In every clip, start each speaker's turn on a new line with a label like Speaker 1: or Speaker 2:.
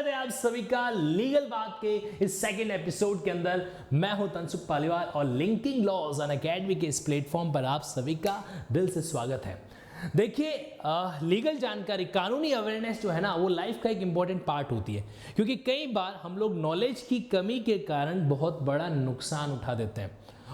Speaker 1: स्वागत है आप सभी का लीगल बात के इस सेकंड एपिसोड के अंदर। मैं हूं तनसुख पालीवाल और लिंकिंग लॉज अनअकैडमी के इस प्लेटफॉर्म पर आप सभी का दिल से स्वागत है। देखिए, लीगल जानकारी, कानूनी अवेयरनेस जो है ना, वो लाइफ का एक इंपॉर्टेंट पार्ट होती है, क्योंकि कई बार हम लोग नॉलेज की कमी के कारण बहुत बड़ा नुकसान उठा देते हैं।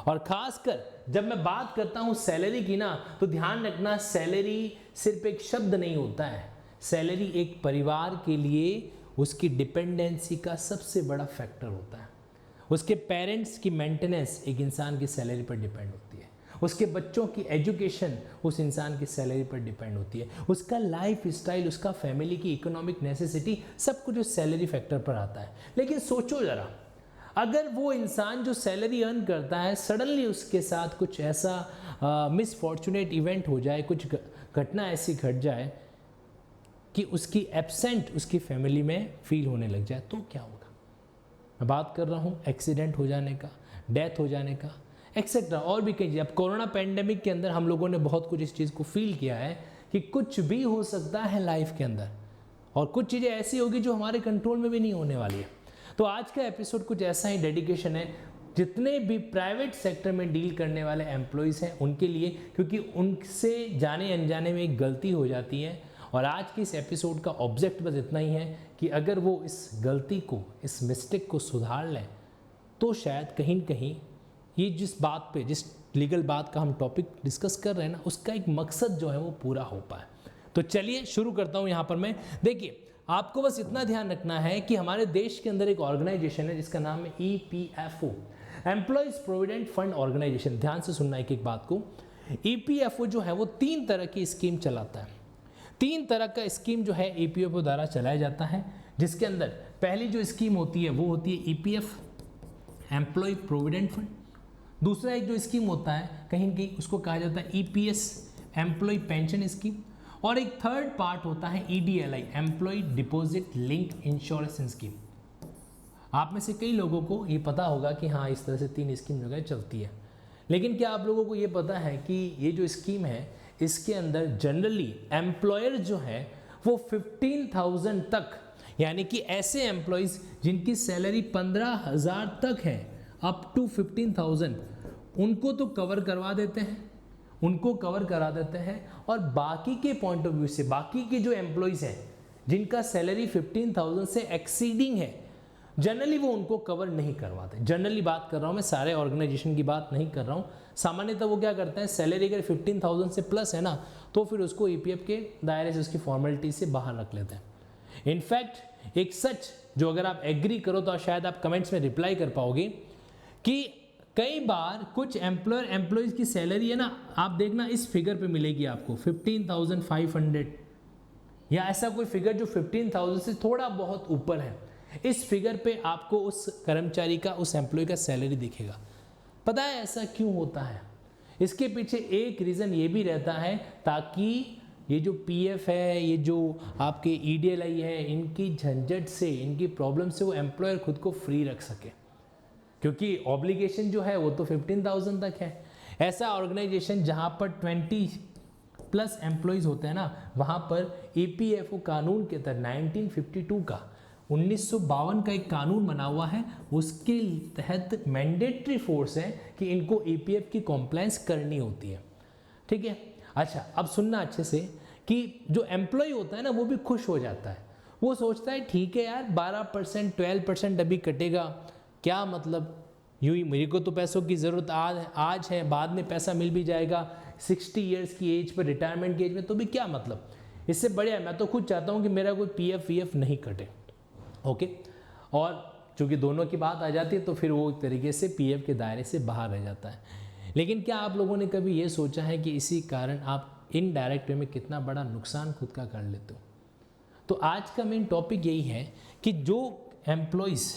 Speaker 1: और खासकर जब मैं बात करता हूं सैलरी की ना, तो ध्यान रखना, सैलरी सिर्फ एक शब्द नहीं होता है। सैलरी एक परिवार के लिए उसकी डिपेंडेंसी का सबसे बड़ा फैक्टर होता है। उसके पेरेंट्स की मेंटेनेंस एक इंसान की सैलरी पर डिपेंड होती है। उसके बच्चों की एजुकेशन उस इंसान की सैलरी पर डिपेंड होती है। उसका लाइफ स्टाइल, उसका फैमिली की इकोनॉमिक नेसेसिटी, सब कुछ उस सैलरी फैक्टर पर आता है। लेकिन सोचो ज़रा, अगर वो इंसान जो सैलरी अर्न करता है, सडनली उसके साथ कुछ ऐसा मिसफॉर्चुनेट इवेंट हो जाए, कुछ घटना ऐसी घट जाए कि उसकी एब्सेंट उसकी फैमिली में फील होने लग जाए, तो क्या होगा? मैं बात कर रहा हूँ एक्सीडेंट हो जाने का, डेथ हो जाने का, एक्सेट्रा, और भी कई चीज़। अब कोरोना पैंडेमिक के अंदर हम लोगों ने बहुत कुछ इस चीज़ को फील किया है कि कुछ भी हो सकता है लाइफ के अंदर, और कुछ चीज़ें ऐसी होगी जो हमारे कंट्रोल में भी नहीं होने वाली है। तो आज का एपिसोड कुछ ऐसा ही डेडिकेशन है जितने भी प्राइवेट सेक्टर में डील करने वाले एम्प्लॉयज़ हैं उनके लिए, क्योंकि उनसे जाने अनजाने में एक गलती हो जाती है। और आज के इस एपिसोड का ऑब्जेक्ट बस इतना ही है कि अगर वो इस गलती को, इस मिस्टेक को सुधार लें, तो शायद कहीं न कहीं ये जिस बात पे, जिस लीगल बात का हम टॉपिक डिस्कस कर रहे हैं ना, उसका एक मकसद जो है वो पूरा हो पाए। तो चलिए शुरू करता हूँ यहाँ पर मैं। देखिए, आपको बस इतना ध्यान रखना है कि हमारे देश के अंदर एक ऑर्गेनाइजेशन है जिसका नाम है EPFO, Employees Provident Fund Organisation. ध्यान से सुनना एक एक बात को। EPFO जो है वो 3 तरह की स्कीम चलाता है। 3 तरह का स्कीम जो है EPFO द्वारा चलाया जाता है, जिसके अंदर पहली जो स्कीम होती है वो होती है EPF, एम्प्लॉय प्रोविडेंट फंड। दूसरा एक जो स्कीम होता है, कहीं न कहीं उसको कहा जाता है EPS, एम्प्लॉय पेंशन स्कीम। और एक थर्ड पार्ट होता है EDLI, employ deposit link insurance scheme. आप में से कई लोगों को ये पता होगा कि हाँ, इस तरह से 3 स्कीम जो है चलती है। लेकिन क्या आप लोगों को ये पता है कि ये जो स्कीम है, इसके अंदर जनरली एम्प्लॉयर जो है वो 15,000 तक, यानी कि ऐसे एम्प्लॉयज़ जिनकी सैलरी 15,000 तक है, अप टू 15,000, उनको तो कवर करवा देते हैं, उनको कवर करा देते हैं। और बाकी के पॉइंट ऑफ व्यू से, बाकी के जो एम्प्लॉयज़ हैं जिनका सैलरी 15,000 से एक्सीडिंग है, जनरली वो उनको कवर नहीं करवाते। जनरली बात कर रहा हूँ मैं, सारे ऑर्गेनाइजेशन की बात नहीं कर रहा हूँ। सामान्यतः वो क्या करते हैं, सैलरी अगर 15,000 से प्लस है ना, तो फिर उसको EPF के दायरे से, उसकी फॉर्मेलिटी से बाहर रख लेते हैं। इनफैक्ट एक सच जो अगर आप एग्री करो तो शायद आप कमेंट्स में रिप्लाई कर पाओगे कि कई बार कुछ एम्प्लॉयज़ की सैलरी है ना, आप देखना इस फिगर पे मिलेगी आपको 15,500, या ऐसा कोई फिगर जो 15,000 से थोड़ा बहुत ऊपर है। इस फिगर पे आपको उस कर्मचारी का, उस एम्प्लॉय का सैलरी दिखेगा। पता है ऐसा क्यों होता है? इसके पीछे एक रीज़न ये भी रहता है ताकि ये जो PF है, ये जो आपके EDLI है, इनकी झंझट से, इनकी प्रॉब्लम से वो एम्प्लॉयर खुद को फ्री रख सके, क्योंकि ऑब्लिगेशन जो है वो तो 15,000 तक है। ऐसा ऑर्गेनाइजेशन जहाँ पर 20+ एम्प्लॉयज़ होते हैं ना, वहाँ पर EPFO कानून के तहत 1952 का, 1952 का एक कानून बना हुआ है, उसके तहत मैंडेटरी फोर्स है कि इनको EPF की कॉम्प्लायंस करनी होती है। ठीक है? अच्छा, अब सुनना अच्छे से कि जो एम्प्लॉय होता है ना, वो भी खुश हो जाता है। वो सोचता है ठीक है यार, 12% 12% अभी कटेगा, क्या मतलब, यूँ ही मेरे को तो पैसों की ज़रूरत आज है, बाद में पैसा मिल भी जाएगा, 60 ईयर्स की एज पर, रिटायरमेंट की एज में, तो भी क्या मतलब, इससे बढ़िया मैं तो खुद चाहता हूँ कि मेरा कोई PF नहीं कटे। ओके, और चूँकि दोनों की बात आ जाती है तो फिर वो एक तरीके से PF के दायरे से बाहर रह जाता है। लेकिन क्या आप लोगों ने कभी ये सोचा है कि इसी कारण आप इनडायरेक्ट वे में कितना बड़ा नुकसान खुद का कर लेते हो? तो आज का मेन टॉपिक यही है कि जो एम्प्लॉयज़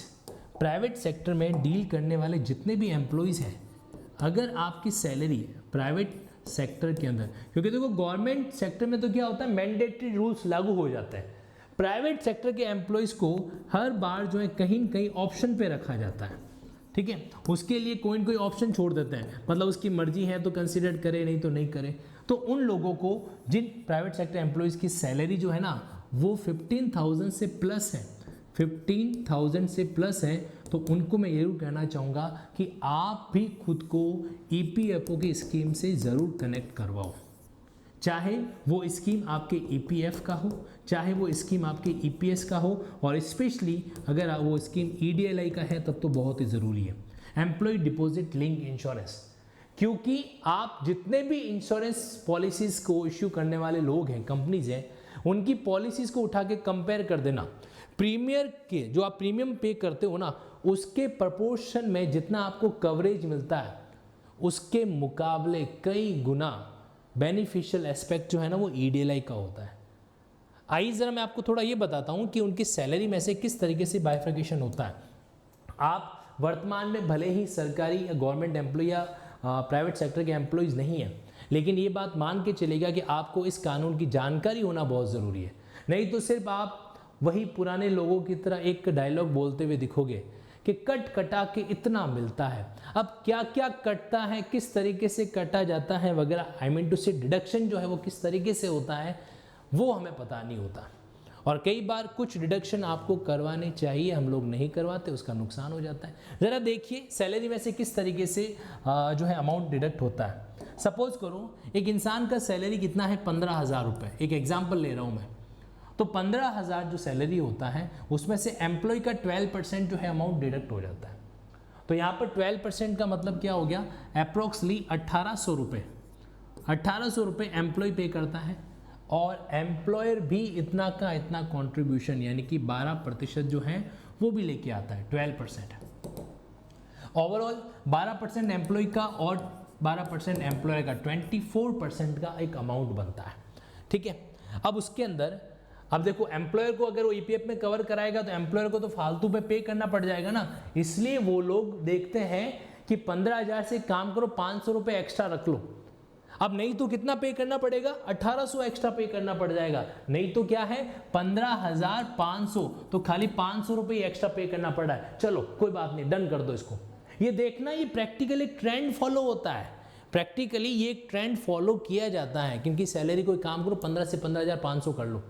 Speaker 1: प्राइवेट सेक्टर में डील करने वाले जितने भी एम्प्लॉयज़ हैं, अगर आपकी सैलरी प्राइवेट सेक्टर के अंदर, क्योंकि देखो गवर्नमेंट सेक्टर में तो क्या होता है, मैंडेटरी रूल्स लागू हो जाते हैं। प्राइवेट सेक्टर के एम्प्लॉयज़ को हर बार जो है कहीं न कहीं ऑप्शन पे रखा जाता है। ठीक है, उसके लिए कोई न कोई ऑप्शन छोड़ देते हैं, मतलब उसकी मर्जी है तो कंसीडर करे, नहीं तो नहीं करे। तो उन लोगों को, जिन प्राइवेट सेक्टर एम्प्लॉयज़ की सैलरी जो है ना वो 15,000 से प्लस है, 15,000 से प्लस है तो उनको मैं जरूर कहना चाहूँगा कि आप भी खुद को EPFO की स्कीम से ज़रूर कनेक्ट करवाओ। चाहे वो स्कीम आपके EPF का हो, चाहे वो स्कीम आपके EPS का हो, और स्पेशली अगर वो स्कीम EDLI का है तब तो बहुत ही ज़रूरी है, एम्प्लॉय डिपॉजिट लिंक इंश्योरेंस। क्योंकि आप जितने भी इंश्योरेंस पॉलिसीज़ को इश्यू करने वाले लोग हैं, कंपनीज हैं, उनकी पॉलिसीज़ को उठा के कंपेयर कर देना, प्रीमियर के जो आप प्रीमियम पे करते हो ना, उसके प्रपोर्शन में जितना आपको कवरेज मिलता है उसके मुकाबले कई गुना बेनिफिशियल एस्पेक्ट जो है ना वो EDLI का होता है। आइए ज़रा मैं आपको थोड़ा ये बताता हूँ कि उनकी सैलरी में से किस तरीके से बाइफर्केशन होता है। आप वर्तमान में भले ही सरकारी या गवर्नमेंट एम्प्लॉय या प्राइवेट सेक्टर के एम्प्लॉयज़ नहीं हैं, लेकिन ये बात मान के चलेगा कि आपको इस कानून की जानकारी होना बहुत ज़रूरी है। नहीं तो सिर्फ आप वही पुराने लोगों की तरह एक डायलॉग बोलते हुए दिखोगे कि कट कटा के इतना मिलता है। अब क्या क्या कटता है, किस तरीके से कटा जाता है वगैरह, आई मीन टू से डिडक्शन जो है वो किस तरीके से होता है वो हमें पता नहीं होता। और कई बार कुछ डिडक्शन आपको करवाने चाहिए, हम लोग नहीं करवाते, उसका नुकसान हो जाता है। ज़रा देखिए सैलरी में से किस तरीके से जो है अमाउंट डिडक्ट होता है। सपोज करो एक इंसान का सैलरी कितना है, 15,000 रुपये, एक एग्जाम्पल ले रहा हूँ मैं। तो 15,000 जो सैलरी होता है उसमें से एम्प्लॉय का 12% जो है अमाउंट डिडक्ट हो जाता है। तो यहाँ पर 12% का मतलब क्या हो गया, अप्रोक्सली 1,800 रुपये। 1,800 रुपये एम्प्लॉय पे करता है और एम्प्लॉयर भी इतना का इतना कंट्रीब्यूशन यानी कि 12% जो है वो भी लेके आता है। 12% ओवरऑल 12% एम्प्लॉय का और 12% एम्प्लॉयर का 24% का एक अमाउंट बनता है। ठीक है, अब उसके अंदर अब देखो एम्प्लॉयर को अगर वो EPF में कवर कराएगा तो एम्प्लॉयर को तो फालतू पे करना पड़ जाएगा ना, इसलिए वो लोग देखते हैं कि 15,000 से काम करो, 500 रुपये एक्स्ट्रा रख लो। अब नहीं तो कितना पे करना पड़ेगा, 1,800 एक्स्ट्रा पे करना पड़ जाएगा। नहीं तो क्या है 15,500, तो खाली 500 रुपये एक्स्ट्रा पे करना पड़ रहा है। चलो कोई बात नहीं, डन कर दो इसको। ये देखना, ये प्रैक्टिकली ट्रेंड फॉलो होता है, प्रैक्टिकली ये एक ट्रेंड फॉलो किया जाता है। क्योंकि सैलरी कोई काम करो 15 से 15,500 कर लो,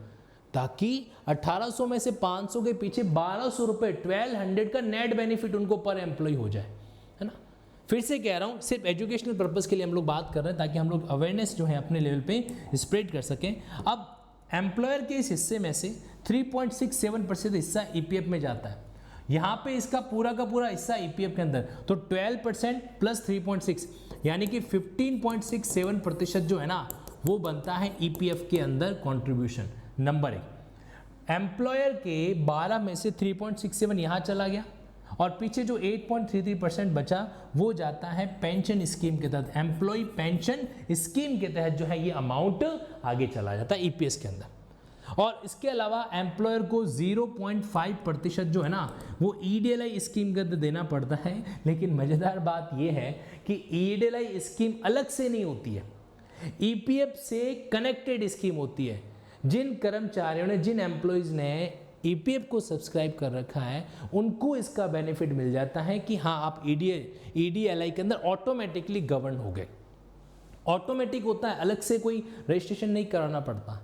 Speaker 1: ताकि 1,800 में से 500 के पीछे 1,200 रुपये, 1,200 का नेट बेनिफिट उनको पर एम्प्लॉय हो जाए, है ना। फिर से कह रहा हूँ, सिर्फ एजुकेशनल पर्पस के लिए हम लोग बात कर रहे हैं ताकि हम लोग अवेयरनेस जो है अपने लेवल पे स्प्रेड कर सकें। अब एम्प्लॉयर के इस हिस्से में से 3.67% हिस्सा EPF में जाता है। यहाँ पे इसका पूरा का पूरा हिस्सा EPF के अंदर, तो 12% प्लस 3.6 यानी कि 15.67% जो है ना वो बनता है EPF के अंदर कॉन्ट्रीब्यूशन। नंबर 1, एम्प्लॉयर के 12 में से 3.67 यहाँ चला गया और पीछे जो 8.33% बचा वो जाता है पेंशन स्कीम के तहत। एम्प्लॉय पेंशन स्कीम के तहत जो है ये अमाउंट आगे चला जाता है EPS के अंदर। और इसके अलावा एम्प्लॉयर को 0.5% जो है ना वो EDLI स्कीम के अंदर देना पड़ता है। लेकिन मज़ेदार बात ये है कि EDLI स्कीम अलग से नहीं होती है, EPF से कनेक्टेड स्कीम होती है। जिन कर्मचारियों ने, जिन एम्प्लॉयज़ ने EPF को सब्सक्राइब कर रखा है उनको इसका बेनिफिट मिल जाता है कि हाँ आप EDLI के अंदर ऑटोमेटिकली गवर्न हो गए। ऑटोमेटिक होता है, अलग से कोई रजिस्ट्रेशन नहीं कराना पड़ता।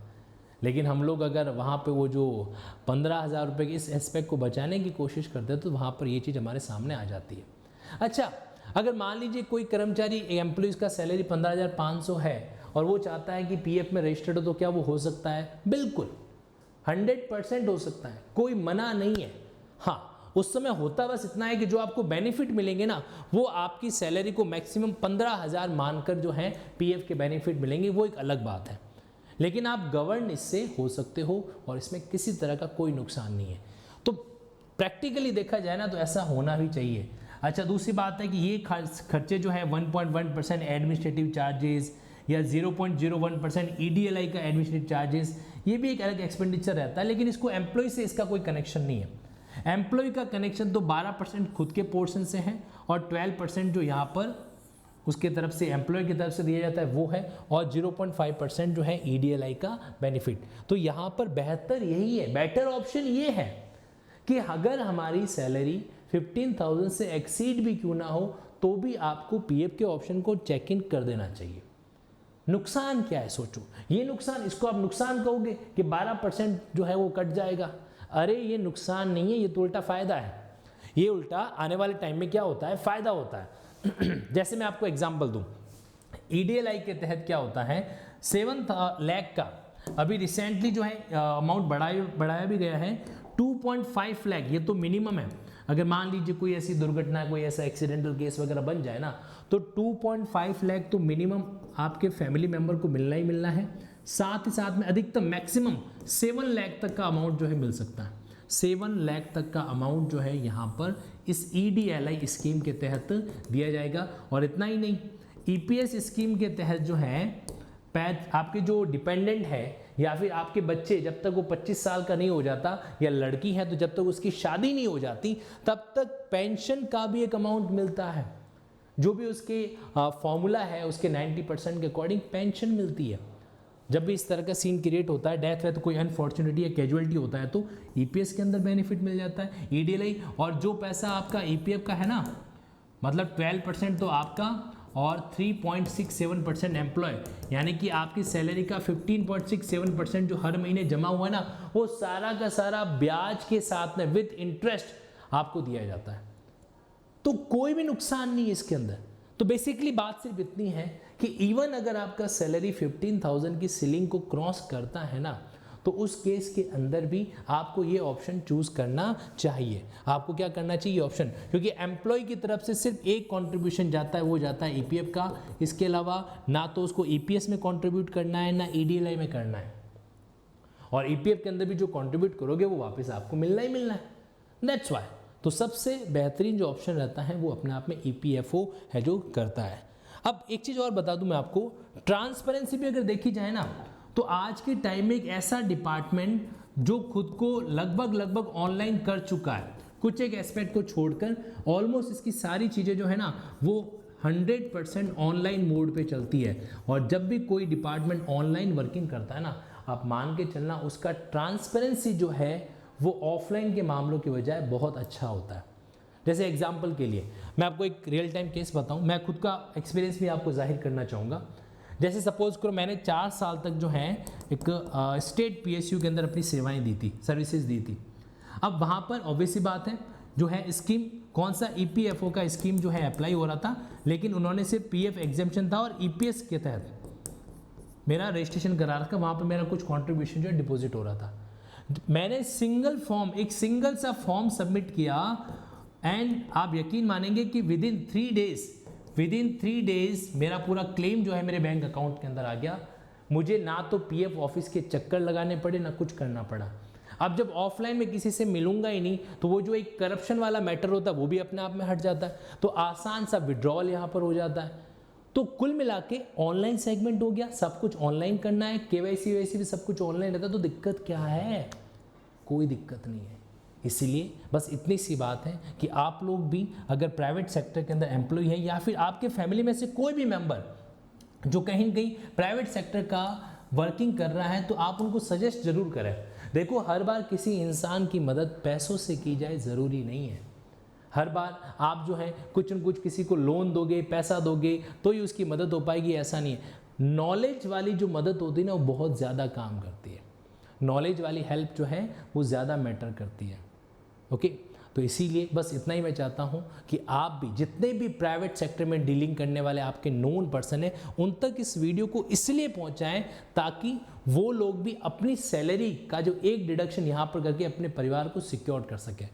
Speaker 1: लेकिन हम लोग अगर वहाँ पे वो जो 15,000 रुपये के इस एस्पेक्ट को बचाने की कोशिश करते हैं तो वहाँ पर ये चीज़ हमारे सामने आ जाती है। अच्छा, अगर मान लीजिए कोई कर्मचारी एम्प्लॉयज़ का सैलरी 15,500 है और वो चाहता है कि PF में रजिस्टर्ड हो, तो क्या वो हो सकता है? बिल्कुल 100% हो सकता है, कोई मना नहीं है। हाँ, उस समय होता बस इतना है कि जो आपको बेनिफिट मिलेंगे ना वो आपकी सैलरी को मैक्सिमम 15,000 मानकर जो है PF के बेनिफिट मिलेंगे, वो एक अलग बात है। लेकिन आप गवर्न इससे हो सकते हो और इसमें किसी तरह का कोई नुकसान नहीं है। तो प्रैक्टिकली देखा जाए ना तो ऐसा होना भी चाहिए। अच्छा, दूसरी बात है कि ये खर्चे जो है 1.1% एडमिनिस्ट्रेटिव चार्जेस या 0.01% EDLI का एडमिनिस्ट्रेटिव चार्जेस, ये भी एक अलग एक्सपेंडिचर रहता है। लेकिन इसको एम्प्लॉय से इसका कोई कनेक्शन नहीं है। एम्प्लॉय का कनेक्शन तो 12% खुद के पोर्शन से है और 12% जो यहाँ पर उसके तरफ से एम्प्लॉय की तरफ से दिया जाता है वो है, और 0.5% जो है EDLI का बेनिफिट। तो यहाँ पर बेहतर यही है, बेटर ऑप्शन ये है कि अगर हमारी सैलरी 15,000 से एक्सीड भी क्यों ना हो तो भी आपको PF के ऑप्शन को चेक इन कर देना चाहिए। नुकसान क्या है सोचो, ये नुकसान, इसको आप नुकसान कहोगे कि 12% जो है वो कट जाएगा। अरे ये नुकसान नहीं है, ये तो उल्टा फायदा है, ये उल्टा आने वाले टाइम में क्या होता है, फायदा होता है। जैसे मैं आपको एग्जांपल दूं, ईडीएलआई के तहत क्या होता है, 7 लाख का अभी रिसेंटली जो है अमाउंट बढ़ाया भी गया है 2.5 लाख, ये तो मिनिमम है। अगर मान लीजिए कोई ऐसी दुर्घटना, कोई ऐसा एक्सीडेंटल केस वगैरह बन जाए ना, तो 2.5 लाख तो मिनिमम आपके फैमिली मेंबर को मिलना ही मिलना है। साथ ही साथ में अधिकतम मैक्सिमम 7 लाख तक का अमाउंट जो है मिल सकता है। 7 लाख तक का अमाउंट जो है यहाँ पर इस ईडीएलआई स्कीम के तहत दिया जाएगा। और इतना ही नहीं, ईपीएस स्कीम के तहत जो है आपके जो डिपेंडेंट है या फिर आपके बच्चे जब तक वो 25 साल का नहीं हो जाता, या लड़की है तो जब तक उसकी शादी नहीं हो जाती, तब तक पेंशन का भी एक अमाउंट मिलता है। जो भी उसके फॉर्मूला है उसके 90% के अकॉर्डिंग पेंशन मिलती है। जब भी इस तरह का सीन क्रिएट होता है, डेथ है तो कोई अनफॉर्चुनेटली या कैजुअलिटी होता है, तो ईपीएस के अंदर बेनिफिट मिल जाता है, ईडीएलआई। और जो पैसा आपका ईपीएफ का है ना, मतलब 12% तो आपका और 3.67% एम्प्लॉय, यानी कि आपकी सैलरी का 15.67% जो हर महीने जमा हुआ है ना, वो सारा का सारा ब्याज के साथ में विद इंटरेस्ट आपको दिया जाता है। तो कोई भी नुकसान नहीं है इसके अंदर। तो बेसिकली बात सिर्फ इतनी है कि इवन अगर आपका सैलरी 15,000 की सीलिंग को क्रॉस करता है ना, तो उस केस के अंदर भी आपको ये ऑप्शन चूज करना चाहिए। आपको क्या करना चाहिए, ऑप्शन, क्योंकि एम्प्लॉय की तरफ से सिर्फ एक कंट्रीब्यूशन जाता है, वो जाता है ईपीएफ का। इसके अलावा ना तो उसको ईपीएस में कंट्रीब्यूट करना है, ना ईडीएलआई में करना है। और ईपीएफ के अंदर भी जो कंट्रीब्यूट करोगे वो वापस आपको मिलना ही मिलना है। दैट्स व्हाई तो सबसे बेहतरीन जो ऑप्शन रहता है वो अपने आप में ईपीएफओ है जो करता है। अब एक चीज़ और बता दूं मैं आपको, ट्रांसपेरेंसी भी अगर देखी जाए ना, तो आज के टाइम में एक ऐसा डिपार्टमेंट जो खुद को लगभग ऑनलाइन कर चुका है, कुछ एक एस्पेक्ट को छोड़कर ऑलमोस्ट इसकी सारी चीज़ें जो है ना वो 100% ऑनलाइन मोड पे चलती है। और जब भी कोई डिपार्टमेंट ऑनलाइन वर्किंग करता है ना, आप मान के चलना उसका ट्रांसपेरेंसी जो है वो ऑफलाइन के मामलों की बजाय बहुत अच्छा होता है। जैसे एग्जाम्पल के लिए मैं आपको एक रियल टाइम केस बताऊं, मैं खुद का एक्सपीरियंस भी आपको जाहिर करना चाहूँगा। जैसे सपोज करो मैंने 4 साल तक जो है एक स्टेट पीएसयू के अंदर अपनी सेवाएं दी थी, सर्विसेज दी थी। अब वहाँ पर ऑब्वियस सी बात है जो है स्कीम कौन सा ईपीएफओ का स्कीम जो है अप्लाई हो रहा था, लेकिन उन्होंने सिर्फ पीएफ एग्जेम्पशन था और ईपीएस के तहत मेरा रजिस्ट्रेशन करा रखा, वहाँ पर मेरा कुछ कॉन्ट्रीब्यूशन जो है डिपॉजिट हो रहा था। मैंने सिंगल फॉर्म, एक सिंगल सा फॉर्म सबमिट किया एंड आप यकीन मानेंगे कि विद इन 3 डेज मेरा पूरा क्लेम जो है मेरे बैंक अकाउंट के अंदर आ गया। मुझे ना तो पीएफ ऑफिस के चक्कर लगाने पड़े, ना कुछ करना पड़ा। अब जब ऑफलाइन में किसी से मिलूंगा ही नहीं, तो वो जो एक करप्शन वाला मैटर होता है वो भी अपने आप में हट जाता है, तो आसान सा विड्रॉल यहाँ पर हो जाता है। तो कुल मिला के ऑनलाइन सेगमेंट हो गया, सब कुछ ऑनलाइन करना है, केवाईसी वैसी भी सब कुछ ऑनलाइन रहता है, तो दिक्कत क्या है, कोई दिक्कत नहीं है। इसीलिए बस इतनी सी बात है कि आप लोग भी अगर प्राइवेट सेक्टर के अंदर एम्प्लॉय है या फिर आपके फैमिली में से कोई भी मेंबर जो कहीं न कहीं प्राइवेट सेक्टर का वर्किंग कर रहा है, तो आप उनको सजेस्ट जरूर करें। देखो, हर बार किसी इंसान की मदद पैसों से की जाए ज़रूरी नहीं है। हर बार आप जो है कुछ न कुछ किसी को लोन दोगे, पैसा दोगे तो ही उसकी मदद हो पाएगी, ऐसा नहीं है। नॉलेज वाली जो मदद होती है ना, वो बहुत ज़्यादा काम करती है। नॉलेज वाली हेल्प जो है वो ज़्यादा मैटर करती है। ओके, तो इसीलिए बस इतना ही मैं चाहता हूँ कि आप भी जितने भी प्राइवेट सेक्टर में डीलिंग करने वाले आपके नोन पर्सन हैं, उन तक इस वीडियो को इसलिए पहुँचाएं ताकि वो लोग भी अपनी सैलरी का जो एक डिडक्शन यहाँ पर करके अपने परिवार को सिक्योर कर सकें।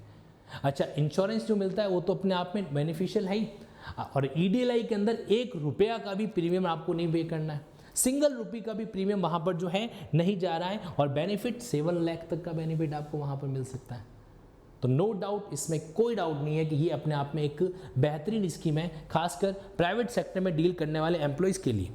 Speaker 1: अच्छा, इंश्योरेंस जो मिलता है वो तो अपने आप में बेनिफिशियल है ही, और ईडीएलआई के अंदर 1 रुपया का भी प्रीमियम आपको नहीं पे करना है, सिंगल रुपये का भी प्रीमियम वहाँ पर जो है नहीं जा रहा है, और बेनिफिट 7 लाख तक का बेनिफिट आपको वहाँ पर मिल सकता है। तो नो डाउट, इसमें कोई डाउट नहीं है कि ये अपने आप में एक बेहतरीन स्कीम है, खासकर प्राइवेट सेक्टर में डील करने वाले एम्प्लॉयज़ के लिए।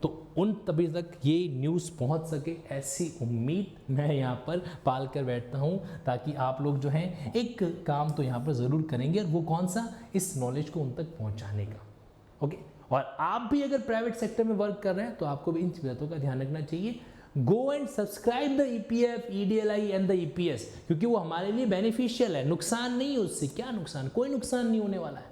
Speaker 1: तो उन तभी तक ये न्यूज़ पहुंच सके, ऐसी उम्मीद मैं यहाँ पर पाल कर बैठता हूँ, ताकि आप लोग जो हैं एक काम तो यहाँ पर ज़रूर करेंगे, और वो कौन सा, इस नॉलेज को उन तक पहुँचाने का। ओके, और आप भी अगर प्राइवेट सेक्टर में वर्क कर रहे हैं तो आपको भी इन बातों का ध्यान रखना चाहिए। Go and subscribe the EPF, EDLI and the EPS, क्योंकि वो हमारे लिए बेनिफिशियल है, नुकसान नहीं है उससे। क्या नुकसान, कोई नुकसान नहीं होने वाला है।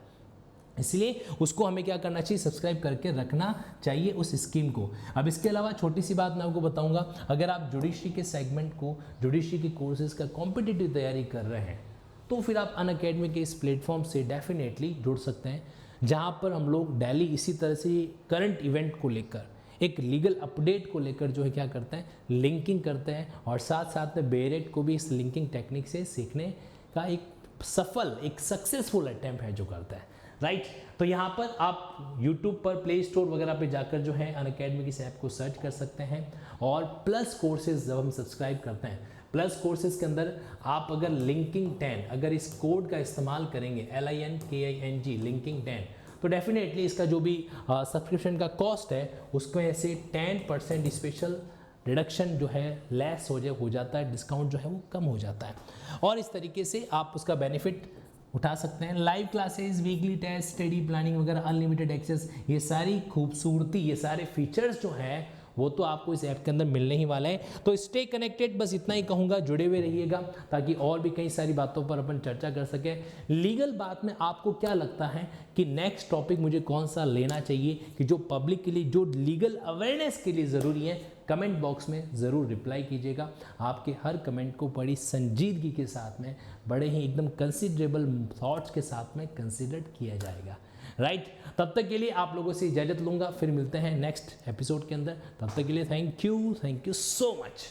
Speaker 1: इसलिए उसको हमें क्या करना चाहिए, सब्सक्राइब करके रखना चाहिए उस स्कीम को। अब इसके अलावा छोटी सी बात मैं आपको बताऊंगा, अगर आप जुडिशरी के सेगमेंट को, जुडिशरी के कोर्सेज का कॉम्पिटिटिव तैयारी कर रहे हैं तो फिर आप अनअकैडमी के इस प्लेटफॉर्म से डेफिनेटली जुड़ सकते हैं, जहां पर हम लोग डेली इसी तरह से करंट इवेंट को लेकर, एक लीगल अपडेट को लेकर जो है क्या करते हैं, लिंकिंग करते हैं, और साथ साथ में बेरेट को भी इस लिंकिंग टेक्निक से सीखने का एक सफल, एक सक्सेसफुल अटेम्प्ट है जो करता है, राइट। तो यहाँ पर आप YouTube पर, प्ले स्टोर वगैरह पे जाकर जो है अनअकैडमी की इस ऐप को सर्च कर सकते हैं, और प्लस कोर्सेज जब हम सब्सक्राइब करते हैं, प्लस कोर्सेज के अंदर आप अगर लिंकिंग 10, अगर इस कोड का इस्तेमाल करेंगे LINKING लिंकिंग 10, तो डेफिनेटली इसका जो भी सब्सक्रिप्शन का कॉस्ट है उसमें से 10% स्पेशल रिडक्शन जो है लेस हो जाता है, डिस्काउंट जो है वो कम हो जाता है, और इस तरीके से आप उसका बेनिफिट उठा सकते हैं। Live classes, weekly test, study planning वगैरह, अनलिमिटेड एक्सेस, ये सारी खूबसूरती, ये सारे फीचर्स जो हैं वो तो आपको इस ऐप के अंदर मिलने ही वाला है। तो स्टे कनेक्टेड, बस इतना ही कहूँगा, जुड़े हुए रहिएगा ताकि और भी कई सारी बातों पर अपन चर्चा कर सकें। लीगल बात में आपको क्या लगता है कि नेक्स्ट टॉपिक मुझे कौन सा लेना चाहिए, कि जो पब्लिक के लिए, जो लीगल अवेयरनेस के लिए ज़रूरी है, कमेंट बॉक्स में ज़रूर रिप्लाई कीजिएगा। आपके हर कमेंट को बड़ी संजीदगी के साथ में, बड़े ही एकदम कंसिडरेबल थॉट्स के साथ में कंसिडर किया जाएगा, राइट। तब तक के लिए आप लोगों से इजाज़त लूँगा, फिर मिलते हैं नेक्स्ट एपिसोड के अंदर। तब तक के लिए थैंक यू सो मच।